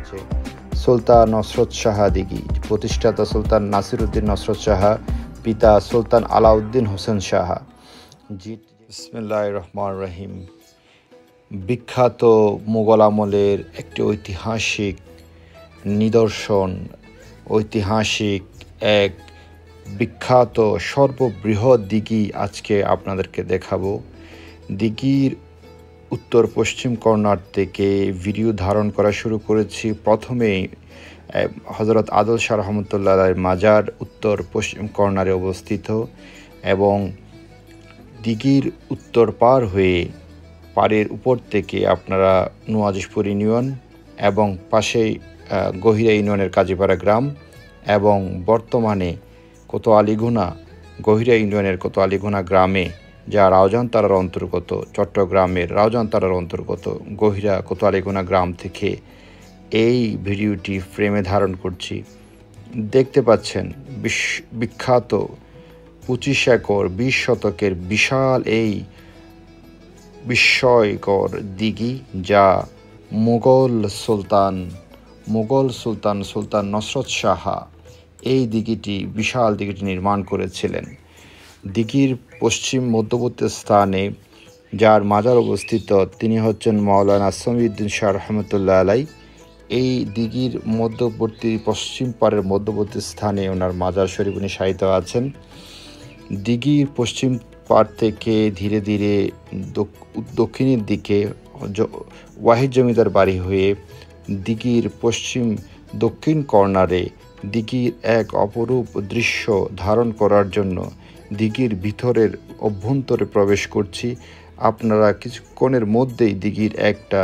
হচ্ছে সুলতান নসরত শাহ দিঘি। প্রতিষ্ঠাতা সুলতান নাসিরউদ্দিন নসরত শাহ, পিতা সুলতান আলাউদ্দিন হোসেন শাহ। বিসমিল্লাহির রহমানির রহিম। বিখ্যাত মুঘল আমলের একটি ঐতিহাসিক নিদর্শন, ঐতিহাসিক এক বিখ্যাত সর্ববৃহৎ দিঘি আজকে আপনাদেরকে দেখাবো। দিঘির উত্তর পশ্চিম কর্নার থেকে ভিডিও ধারণ করা শুরু করেছি। প্রথমেই হযরত আদল শাহ রহমতুল্লাহ আলাইহির মাজার উত্তর পশ্চিম কর্নারে অবস্থিত, এবং দিঘির উত্তর পার হয়ে পাড়ের উপর থেকে আপনারা নওয়াজিশপুর ইউনিয়ন এবং পাশেই গহিরা ইউনিয়নের কাজীপাড়া গ্রাম এবং বর্তমানে কোতোয়ালিগুনা গহিরা ইউনিয়নের কোতোয়ালিগুনা গ্রামে, যা রাউজান তারার অন্তর্গত, চট্টগ্রামের রাউজান তারার অন্তর্গত গহিরা কোতোয়ালিগুনা গ্রাম থেকে এই ভিডিওটি ফ্রেমে ধারণ করছি। দেখতে পাচ্ছেন বিখ্যাত 25 একর 20 শতকের বিশাল এই বিস্ময়কর দিঘি, যা মুঘল সুলতান সুলতান নসরত শাহ এই বিশাল দিঘিটি নির্মাণ করেছিলেন। দিঘির পশ্চিম মধ্যবর্তী স্থানে যার মাজার অবস্থিত, তিনি হচ্ছেন মাওলানা সমিউদ্দিন শাহ রহমতুল্লাহ আলাই। এই দিঘির পশ্চিম পাড়ের মধ্যবর্তী স্থানে ওনার মাজার শরীফ উনি শায়িত আছেন। দিঘির পশ্চিম পাড় থেকে ধীরে ধীরে দক্ষিণের দিকে ওয়াহিদ জমিদার বাড়ি হয়ে দিঘির দক্ষিণ কর্নারে দিঘির এক অপরূপ দৃশ্য ধারণ করার জন্য দিঘির ভিতরের অভ্যন্তরে প্রবেশ করছি। আপনারা কিছুক্ষণের মধ্যেই দিঘির একটা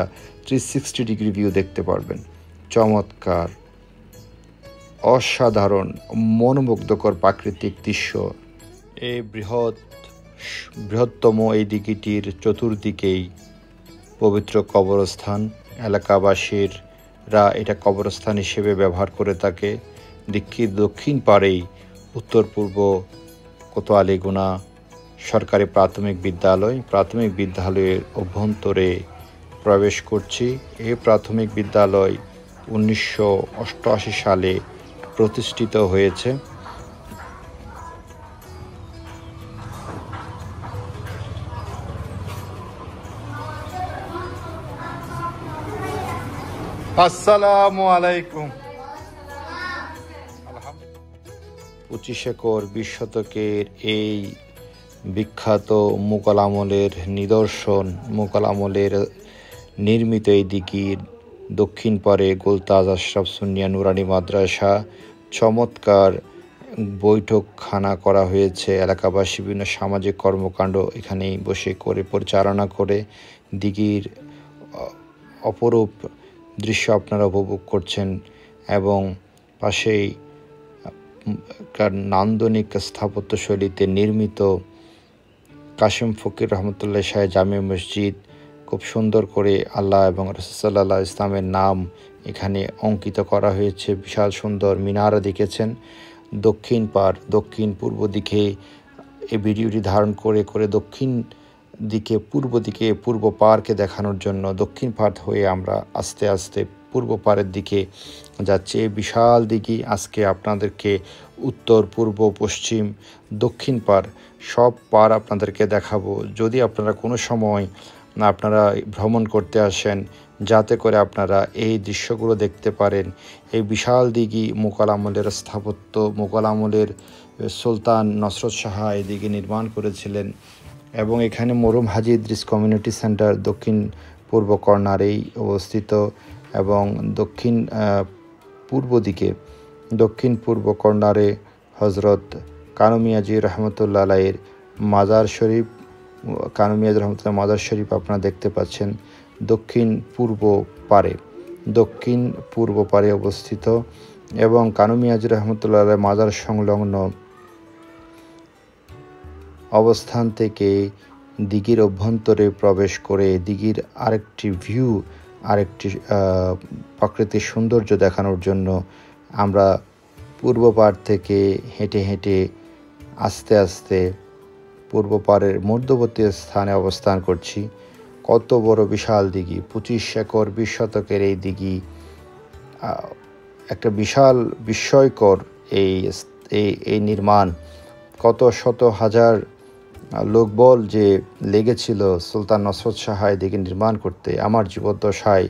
360 ডিগ্রি ভিউ দেখতে পারবেন। চমৎকার, অসাধারণ, মনোমুগ্ধকর প্রাকৃতিক দৃশ্য। এই বৃহত্তম এই দিঘিটির চতুর্দিকেই পবিত্র কবরস্থান। এলাকাবাসীরা এটা কবরস্থান হিসেবে ব্যবহার করে থাকে। দিঘির দক্ষিণ পাড়েই উত্তর পূর্ব কোতোয়ালিগুনা সরকারি প্রাথমিক বিদ্যালয়ের অভ্যন্তরে প্রবেশ করছি। এই প্রাথমিক বিদ্যালয় 1988 সালে প্রতিষ্ঠিত হয়েছে। আসসালামু আলাইকুম। 25 একর 20 শতকের এই বিখ্যাত মুঘল আমলের নিদর্শন, মুঘল আমলের নির্মিত এই দিঘির দক্ষিণ পারে গুলতাজ আশরাফ সুন্নিয়া নুরানি মাদ্রাসা, চমৎকার বৈঠকখানা করা হয়েছে। এলাকাবাসী বিভিন্ন সামাজিক কর্মকাণ্ড এখানেই বসে করে পরিচালনা করে দিঘির অপরূপ দৃশ্য আপনারা উপভোগ করছেন, এবং পাশেই নান্দনিক স্থাপত্যশৈলীতে নির্মিত কাশিম ফকির রহমতুল্লাহ শাহ জামে মসজিদ, খুব সুন্দর করে আল্লাহ এবং রাসূল সাল্লাল্লাহু আলাইহি ইসলামের নাম এখানে অঙ্কিত করা হয়েছে। বিশাল সুন্দর মিনারা দেখেছেন। দক্ষিণ পূর্ব দিকে এই ভিডিওটি ধারণ করে দক্ষিণ দিকে পূর্ব পাড়কে দেখানোর জন্য দক্ষিণ পাড় হয়ে আমরা আস্তে আস্তে পূর্ব পাড়ের দিকে যাচ্ছি। এই বিশাল দিঘি আজকে আপনাদেরকে উত্তর, পূর্ব, পশ্চিম, দক্ষিণ পাড় সব পাড় আপনাদেরকে দেখাবো। যদি আপনারা কোনো সময় আপনারা ভ্রমণ করতে আসেন, যাতে করে আপনারা এই দৃশ্যগুলো দেখতে পারেন। এই বিশাল দিঘি মুঘল আমলের স্থাপত্য, মুঘল আমলের সুলতান নসরত শাহ এই দিঘি নির্মাণ করেছিলেন, এবং এখানে মরহুম হাজী ইদ্রিস কমিউনিটি সেন্টার দক্ষিণ পূর্ব কর্নারেই অবস্থিত, এবং দক্ষিণ পূর্ব কর্নারে হজরত কানু মিয়াজি রহমতুল্লাহ আলাইহির মাজার শরীফ, মাজার শরীফ আপনারা দেখতে পাচ্ছেন দক্ষিণ পূর্ব পারে অবস্থিত, এবং কানু মিয়াজি রহমতুল্লাহ আলাইহির মাজার সংলগ্ন অবস্থান থেকে দিঘির অভ্যন্তরে প্রবেশ করে দিঘির আরেকটি প্রাকৃতিক সৌন্দর্য দেখানোর জন্য আমরা পূর্ব পাড় থেকে হেঁটে হেঁটে আস্তে আস্তে পূর্ব পাড়ের মধ্যবর্তী স্থানে অবস্থান করছি। কত বড় বিশাল দিঘি, 25 একর 20 শতকের এই দিঘি একটা বিশাল বিস্ময়কর এই এই নির্মাণ। কত শত হাজার লোকবল যে লেগেছিল সুলতান নসরত শাহ এদিকে নির্মাণ করতে। আমার জীবদ্দশায়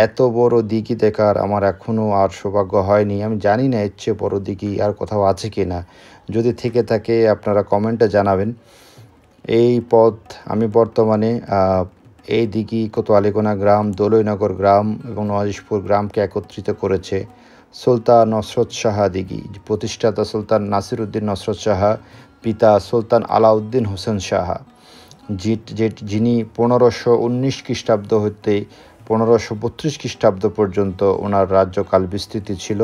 এত বড় দিঘি দেখার আমার এখনও আর সৌভাগ্য হয়নি। আমি জানি না এর চেয়ে বড় দিঘি আর কোথাও আছে কি না। যদি থেকে থাকে আপনারা কমেন্টে জানাবেন। এই পথ আমি বর্তমানে এই দিঘি কোতোয়ালিগোনা গ্রাম, দোলইনগর গ্রাম এবং নওয়াজিশপুর গ্রামকে একত্রিত করেছে সুলতান নসরত শাহ দিঘি। প্রতিষ্ঠাতা সুলতান নাসিরউদ্দিন নসরত শাহ, পিতা সুলতান আলাউদ্দিন হোসেন শাহ, যিনি 1519 খ্রিস্টাব্দ হতে 1532 খ্রিস্টাব্দ পর্যন্ত ওনার রাজ্যকাল বিস্তৃতি ছিল।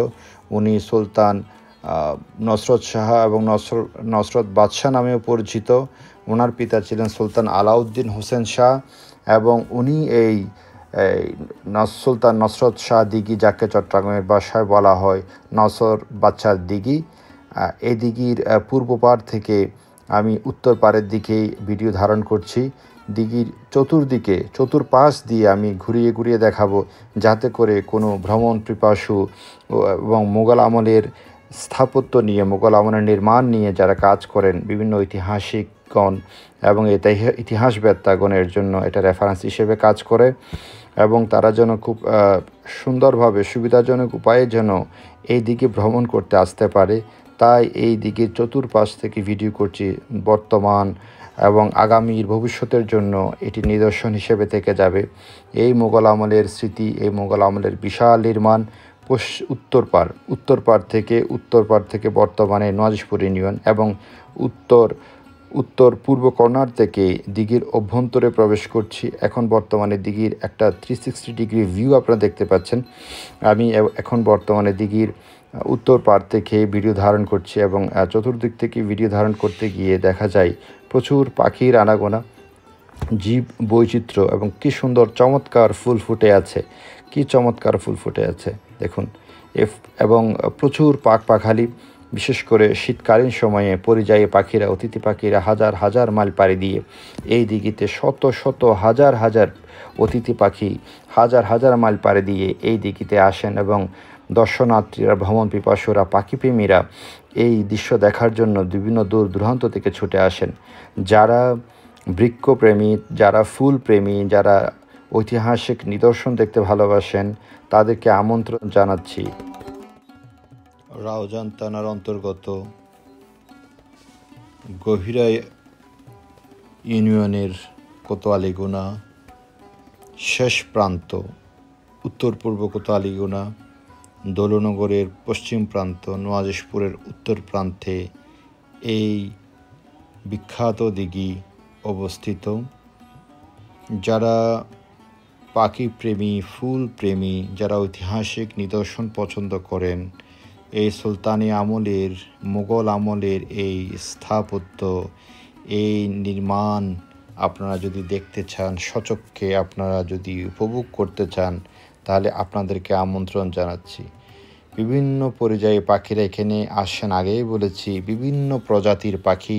উনি সুলতান নসরত শাহ এবং নসরত বাদশাহ নামেও পরিচিত। ওনার পিতা ছিলেন সুলতান আলাউদ্দিন হোসেন শাহ এবং উনি এই সুলতান নসরত শাহ দিঘি, যাকে চট্টগ্রামের ভাষায় বলা হয় নসর বাদশাহ দিঘি, এই দিঘির পূর্ব পাড় থেকে আমি উত্তর পাড়ের দিকে ভিডিও ধারণ করছি। দিঘির চতুর্পাশ দিয়ে আমি ঘুরিয়ে ঘুরিয়ে দেখাবো, যাতে করে কোনো ভ্রমণ পিপাসু এবং মোগল আমলের স্থাপত্য নিয়ে, মোগল আমলের নির্মাণ নিয়ে যারা কাজ করেন, বিভিন্ন ঐতিহাসিকগণ এবং ইতিহাসবেত্তাগণের জন্য এটা রেফারেন্স হিসেবে কাজ করে এবং তারা যেন খুব সুন্দরভাবে সুবিধাজনক উপায়ে যেন এই দিকে ভ্রমণ করতে আসতে পারে। তাই এই দিকে চতুর্পাশ থেকে ভিডিও করছি। বর্তমান এবং আগামীর ভবিষ্যতের জন্য এটি নিদর্শন হিসেবে থেকে যাবে। এই মোগল আমলের স্মৃতি, এই মোগল আমলের বিশাল নির্মাণ উত্তর পাড় থেকে বর্তমানে নওয়াজিশপুর ইউনিয়ন এবং উত্তর পূর্ব কর্নার থেকে দিঘির অভ্যন্তরে প্রবেশ করছি। এখন বর্তমানে দিঘির একটা 360 ডিগ্রি ভিউ আপনারা দেখতে পাচ্ছেন। আমি এখন বর্তমানে দিঘির উত্তর পাড় থেকে ভিডিও ধারণ করছি এবং চতুর্দিক থেকে ভিডিও ধারণ করতে গিয়ে দেখা যায় প্রচুর পাখির আনাগোনা, জীব বৈচিত্র্য এবং কি সুন্দর চমৎকার ফুল ফুটে আছে দেখুন। এবং প্রচুর পাখালি, বিশেষ করে শীতকালীন সময়ে পরিযায়ী পাখিরা, অতিথি পাখিরা হাজার হাজার মাইল পাড়ি দিয়ে এই দিঘিতে শত হাজার অতিথি পাখি হাজার হাজার মাইল পাড়ি দিয়ে এই দিঘিতে আসেন এবং দর্শনার্থীরা, ভ্রমণ পিপাসুরা, পাখিপ্রেমীরা এই দৃশ্য দেখার জন্য বিভিন্ন দূর দূরান্ত থেকে ছুটে আসেন। যারা বৃক্ষপ্রেমী, যারা ফুলপ্রেমী, যারা ঐতিহাসিক নিদর্শন দেখতে ভালোবাসেন, তাদেরকে আমন্ত্রণ জানাচ্ছি। রাউজান থানার অন্তর্গত গহিরা ইউনিয়নের কোতোয়ালিগোনা শেষ প্রান্ত, উত্তর পূর্ব কোতোয়ালিগোনা, দোলনগরের পশ্চিম প্রান্ত, নওয়াজিশপুরের উত্তর প্রান্তে এই বিখ্যাত দিঘি অবস্থিত। যারা পাখিপ্রেমী, ফুলপ্রেমী, যারা ঐতিহাসিক নিদর্শন পছন্দ করেন, এই সুলতানি আমলের, মোগল আমলের এই স্থাপত্য, এই নির্মাণ আপনারা যদি দেখতে চান, সচক্ষে আপনারা যদি উপভোগ করতে চান, তাহলে আপনাদেরকে আমন্ত্রণ জানাচ্ছি। বিভিন্ন পরিযায়ী পাখিরা এখানে আসেন। আগেই বলেছি, বিভিন্ন প্রজাতির পাখি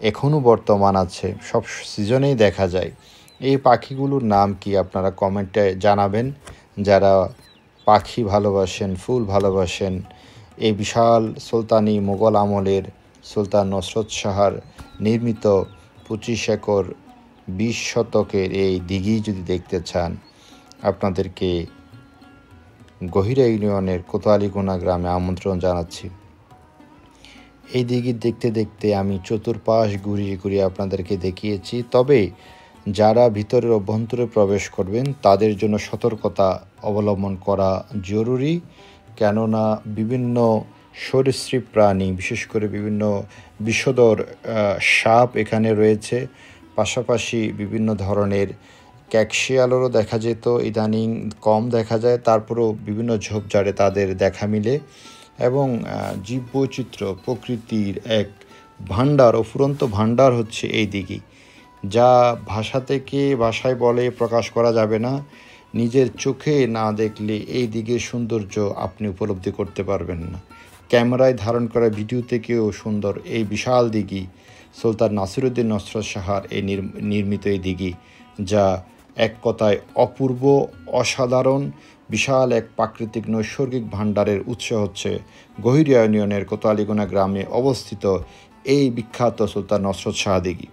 এখনও বর্তমান আছে, সব সিজনেই দেখা যায়। এই পাখিগুলোর নাম কি আপনারা কমেন্টে জানাবেন। যারা পাখি ভালোবাসেন, ফুল ভালোবাসেন, এই বিশাল সুলতানি মোগল আমলের সুলতান নসরত শাহর নির্মিত 25 একর 20 শতকের এই দিঘি যদি দেখতে চান, আপনাদেরকে গহিরা ইউনিয়নের কোতোয়ালিগোনা গ্রামে আমন্ত্রণ জানাচ্ছি। এই দিঘি দেখতে দেখতে আমি চতুর্পাশ ঘুরিয়ে আপনাদেরকে দেখিয়েছি। তবে যারা ভিতরের অভ্যন্তরে প্রবেশ করবেন, তাদের জন্য সতর্কতা অবলম্বন করা জরুরি। কেননা বিভিন্ন সরীসৃপ প্রাণী, বিশেষ করে বিভিন্ন বিষধর সাপ এখানে রয়েছে। পাশাপাশি বিভিন্ন ধরনের ক্যাকশিয়ালেরও দেখা যেত, ইদানিং কম দেখা যায়, তারপরেও বিভিন্ন ঝোপঝাড়ে তাদের দেখা মিলে। এবং জীববৈচিত্র্য, প্রকৃতির এক ভাণ্ডার, অফুরন্ত ভাণ্ডার হচ্ছে এই দিঘি, যা ভাষায় বলে প্রকাশ করা যাবে না। নিজের চোখে না দেখলে এই দিঘির সৌন্দর্য আপনি উপলব্ধি করতে পারবেন না। ক্যামেরায় ধারণ করা ভিডিও থেকেও সুন্দর এই বিশাল দিঘি, সুলতান নাসিরউদ্দিন নসরত শাহর এই নির্মিত এই দিঘি, যা এক কথায় অপূর্ব, অসাধারণ, বিশাল এক প্রাকৃতিক নৈসর্গিক ভাণ্ডারের উৎস হচ্ছে গহিরিয়া ইউনিয়নের কোতোয়ালিগোনা গ্রামে অবস্থিত এই বিখ্যাত সুলতান নসরত শাহ দিঘি।